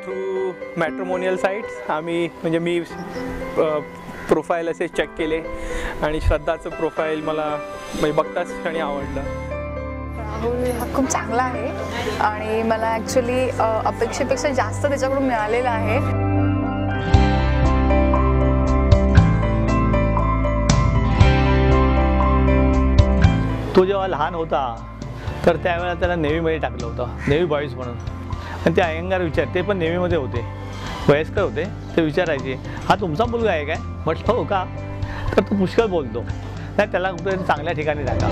Through matrimonial sites आम्ही म्हणजे मी profile असे चेक केले आणि श्रद्धाचं प्रोफाईल मला म्हणजे बघताच क्षणी आवडलं. राहुल हा खूप चांगला आहे आणि मला ॲक्च्युली अपेक्षेपेक्षा जास्त त्याच्याकडून मिळालेलं आहे. तो जेव्हा लहान होता तर त्यावेळेला त्याला नेव्हीमध्ये टाकलं होतं, नेव्ही बॉईज म्हणून. आणि ते अयंगार ते पण नेव्हीमध्ये होते, वयस्कर होते. ते विचारायचे हा तुमचा मुलगा आहे काय? म्हटलं हो का? तर तो पुष्कळ बोलतो. नाही त्याला कुठेतरी चांगल्या ठिकाणी टाका.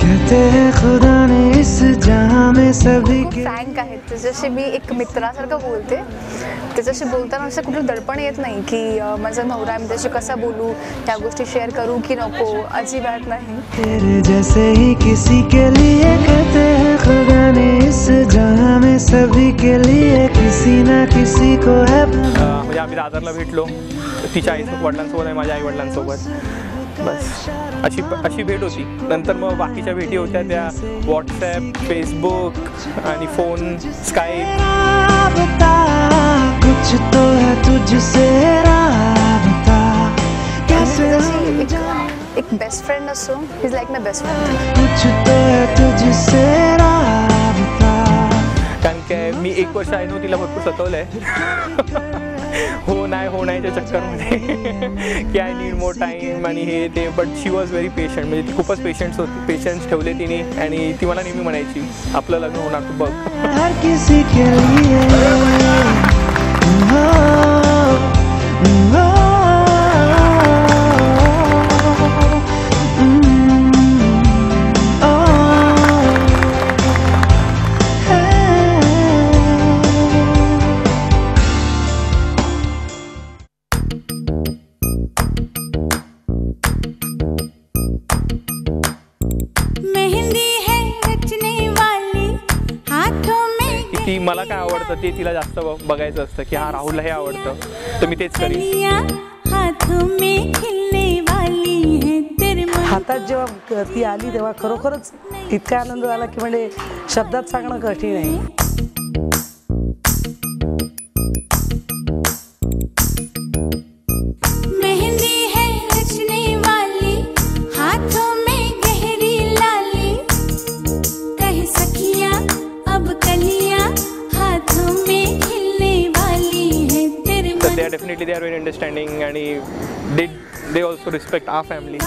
फ्रँक आहेत, त्याच्याशी मी एक मित्रासारखं बोलते. त्याच्याशी बोलताना असं कुठलं दडपण येत नाही की माझा नवरा आहे, मी त्याशी कसा बोलू, त्या गोष्टी शेअर करू की नको, अजिबात नाही. म्हणजे आम्ही दादरला भेटलो, तिच्या वडिलांसोबत आणि माझ्या आई वडिलांसोबत. बस अशी भेट होती. नंतर मग बाकीच्या भेटी होत्या त्या व्हॉट्सॲप, फेसबुक आणि फोन, स्काईप. एक बेस्ट फ्रेंड असो, is like my best friend. कारण की मी 1 वर्ष आहे ना तिला भरपूर सतवलंय. हो नाहीच्या चक्करमध्ये की आय नीड मोर टाईम आणि हे ते. But she was very patient. म्हणजे ती खूपच पेशन्स ठेवले तिने आणि ती मला नेहमी म्हणायची आपलं लग्न होणार तू बघ. ती मला काय आवडतं ते तिला जास्त बघायचं असतं की हा राहुलला हे आवडतं तर मी तेच करीन. हातात जेव्हा ती आली तेव्हा खरोखरच इतका आनंद झाला की म्हणजे शब्दात सांगणं कठीण आहे. Definitely they are very understanding and they also respect our family.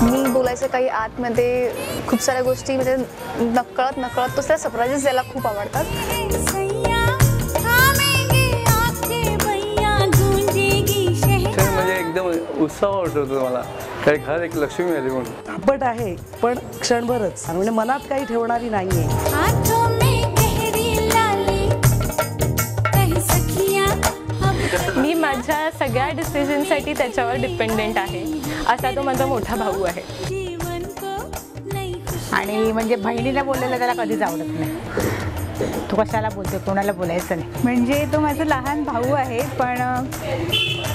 मी बोलायचं काही आतमध्ये खूप साऱ्या गोष्टी म्हणजे नकळत तो त्या सरप्राइजेस द्यायला खूप आवडतात. म्हणजे एकदम उत्साह वाटतो मला, काही घरात एक लक्ष्मी आली म्हणून. आपट आहे पण क्षणभरच, म्हणजे मनात काही ठेवणारी नाहीये. मी माझ्या सगळ्या डिसिजनसाठी त्याच्यावर डिपेंडेंट आहे. असा तो माझा मोठा भाऊ आहे. आणि म्हणजे बहिणीला बोलायला त्याला कधीच आवडत नाही. तू कशाला बोलते, कोणाला बोलायचं नाही. म्हणजे तो माझा लहान भाऊ आहे पण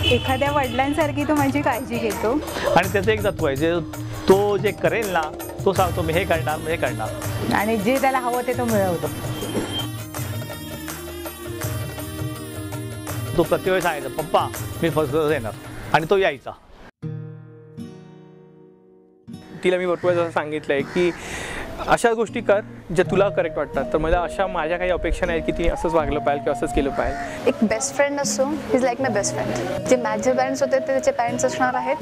एखाद्या वडिलांसारखी तो माझी काळजी घेतो. आणि त्याचं एक तत्व आहे, जे तो जे करेल ना तो सांगतो मी हे करणार. आणि जे त्याला हवं ते तो मिळवतो. तो प्रत्येक सांगायचा पप्पा मी फर्स्ट क्लास येणार आणि तो यायचा. तिला मी भरपूर असं सांगितलंय की अशा गोष्टी कर ज्या तुला करेक्ट वाटतात. तर माझ्या काही अपेक्षा नाही की तिने असंच वागलं पाहिजे किंवा असंच केलं पाहिजे. एक बेस्ट फ्रेंड असो, is like my best friend. जे माझे पॅरेंट्स होते ते त्याचे पॅरेंट्स असणार आहेत.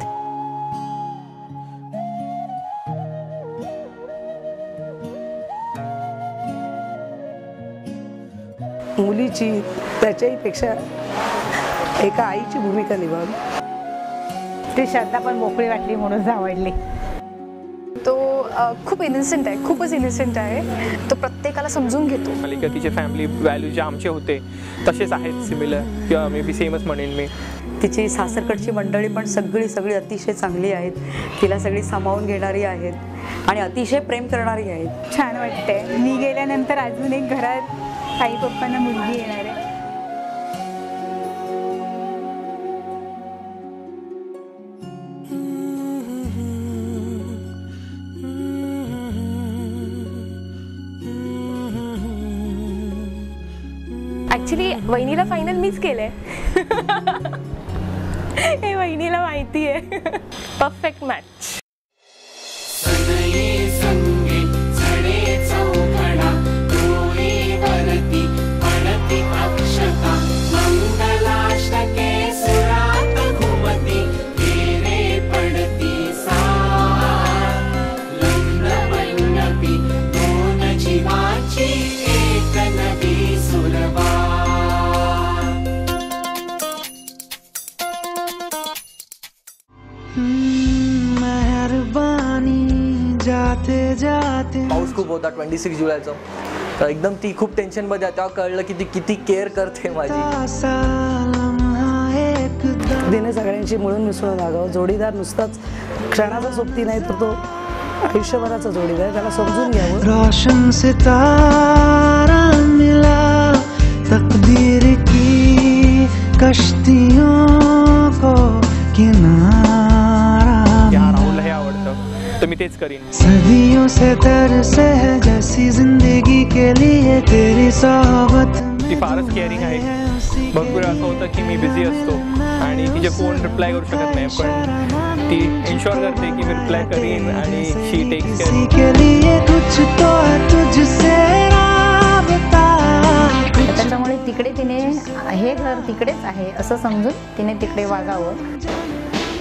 मुलीची त्याच्याही पेक्षा एका आईची भूमिका निभावली. ती श्रद्धा पण मोकळी वाटली म्हणून आवडली. तो खूप इनोसेंट आहे, खूपच इनोसेंट आहे. तो प्रत्येकाला समजून घेतो. किंवा तिचे फॅमिली व्हॅल्यू जे आमचे होते तसेच आहेत, सिमिलर किंवा मे बी सेमच म्हणेन मी. तिची सासरकडची मंडळी पण सगळी अतिशय चांगली आहेत. तिला सगळी सामावून घेणारी आहेत आणि अतिशय प्रेम करणारी आहेत. छान वाटतंय. मी गेल्यानंतर अजून एक घरात आई पप्पांना मुलगी येणार आहे. ॲक्च्युली वहिनीला फायनल मीच केलंय. हे वहिनीला माहिती आहे. Perfect match. पाऊस खूप होता 26 जुलैचा, तर एकदम ती खूप टेन्शनमध्ये, तेव्हा कळलं की ती किती केअर करते माझी. तिने सगळ्यांशी मिळून मिसळून वागावं. जोडीदार नुसताच क्षणाचा सोबती नाही तर तो आयुष्यभराचा जोडीदार, त्याला समजून घ्यावं. रोशन सितारा मिला तकदीर की कश्तियों को किनारा. राहुलला हे आवडतं तर मी तेच करीन. सदियों से तरसे है जैसी जिंदगी के लिए तेरी सोबत. ती फारच केअरिंग आहे. भरपूर असं होतं की मी बिझी असतो आणि तिचे फोन रिप्लाय करू शकत नाही, पण ती इन्शुअर करते की मी रिप्लाय करीन आणि शी टेक्स केअर. त्याच्यामुळे तिकडे तिने हे घर तिकडेच आहे असं समजून तिने तिकडे वागावं.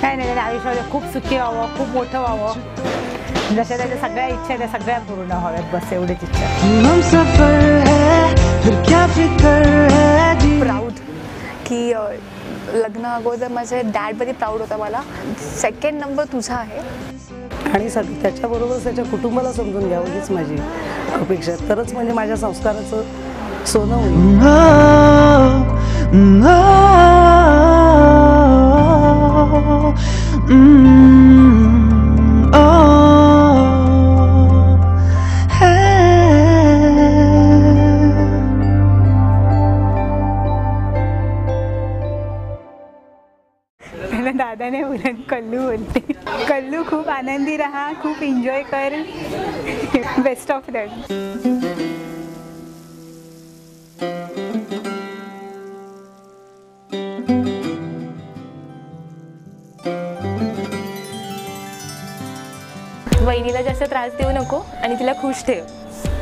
काय नाही, त्याच्या आयुष्यामध्ये खूप सुखी व्हावं, खूप मोठं व्हावं, जशा त्याच्या सगळ्या इच्छा त्या सगळ्या पूर्ण व्हाव्यात, बस एवढीच इच्छा. प्राऊड की लग्न अगोदर माझे डॅडमध्ये प्राऊड होता मला. सेकंड नंबर तुझा आहे आणि त्याच्याबरोबर त्याच्या कुटुंबाला समजून घ्यावं हीच माझी अपेक्षा. तरच म्हणजे माझ्या संस्काराचं सोनं होईल. दादाने बोलून कल्लू बोलते. कल्लू खूप आनंदी राहा, खूप एन्जॉय कर. बेस्ट ऑफ लक. वहिनीला जास्त त्रास देऊ नको आणि तिला खुश ठेव.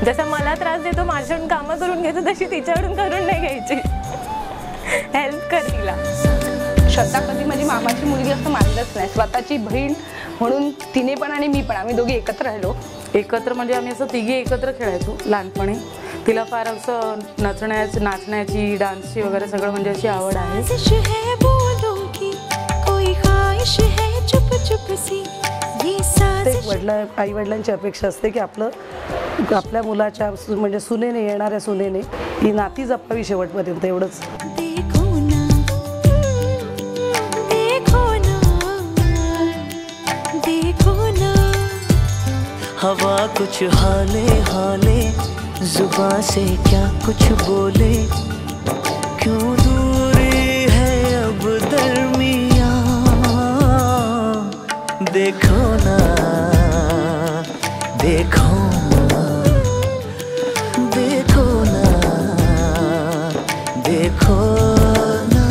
जसं मला त्रास देतो माझ्याकडून कामं करून घेतो, तशी तिच्याकडून करून नाही घ्यायची. हेल्प कर तिला. श्रद्धा कधी माझी मामाची मुलगी असं मानलंच नाही. स्वतःची बहीण म्हणून तिने पण आणि मी पण, आम्ही दोघी एकत्र राहिलो. एकत्र म्हणजे आम्ही असं तिघी एकत्र खेळायचो लहानपणी. तिला फार असं नाचण्याची डान्सची वगैरे सगळं म्हणजे अशी आवड आहे. आई वडिलांची अपेक्षा असते की आपल्या मुलाच्या म्हणजे सुनेने, येणाऱ्या सुनेने ही नाती जपावी शेवटपर्यंत, एवढंच. हवा कुछ हाले हाले, जुबां से क्या कुछ बोले, क्यों दूरी है अब दरमियां. देखो ना देखो ना देखो ना देखो ना.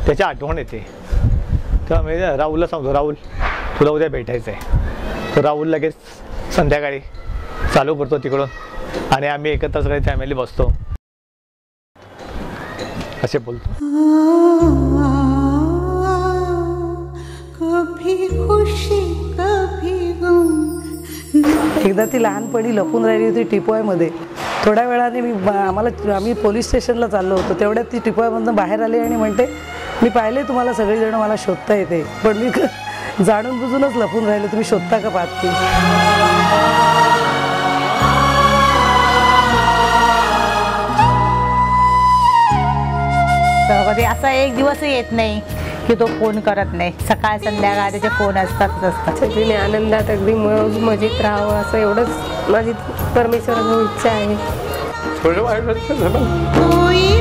त्याची आठवण येते. तेव्हा मी राहुलला सांगतो, राहुल तुला उद्या भेटायचं आहे. तो राहुल लगेच संध्याकाळी चालू करतो तिकडून आणि आम्ही एकत्र सगळे फॅमिली बसतो, असे बोलतो. एकदा ती लहानपणी लपून राहिली होती टिपॉयमध्ये. थोड्या वेळाने आम्ही पोलीस स्टेशनला चाललो होतो. तेवढ्यात ती टिपॉयमधून बाहेर आली आणि म्हणते, मी पाहिले तुम्हाला सगळेजण मला शोधता येते, पण मी जाणून बुजूनच लपून राहिले, तुम्ही शोधता का पाहते. कधी असा एक दिवसही येत नाही की तो फोन करत नाही. सकाळ संध्याकाळ त्याचे फोन असतातच असतात. सगळीने आनंदात अगदी मजेत राहावं असं एवढंच माझी परमेश्वराजवळ इच्छा आहे. थोडं वाईट वाटतं झालं. कोई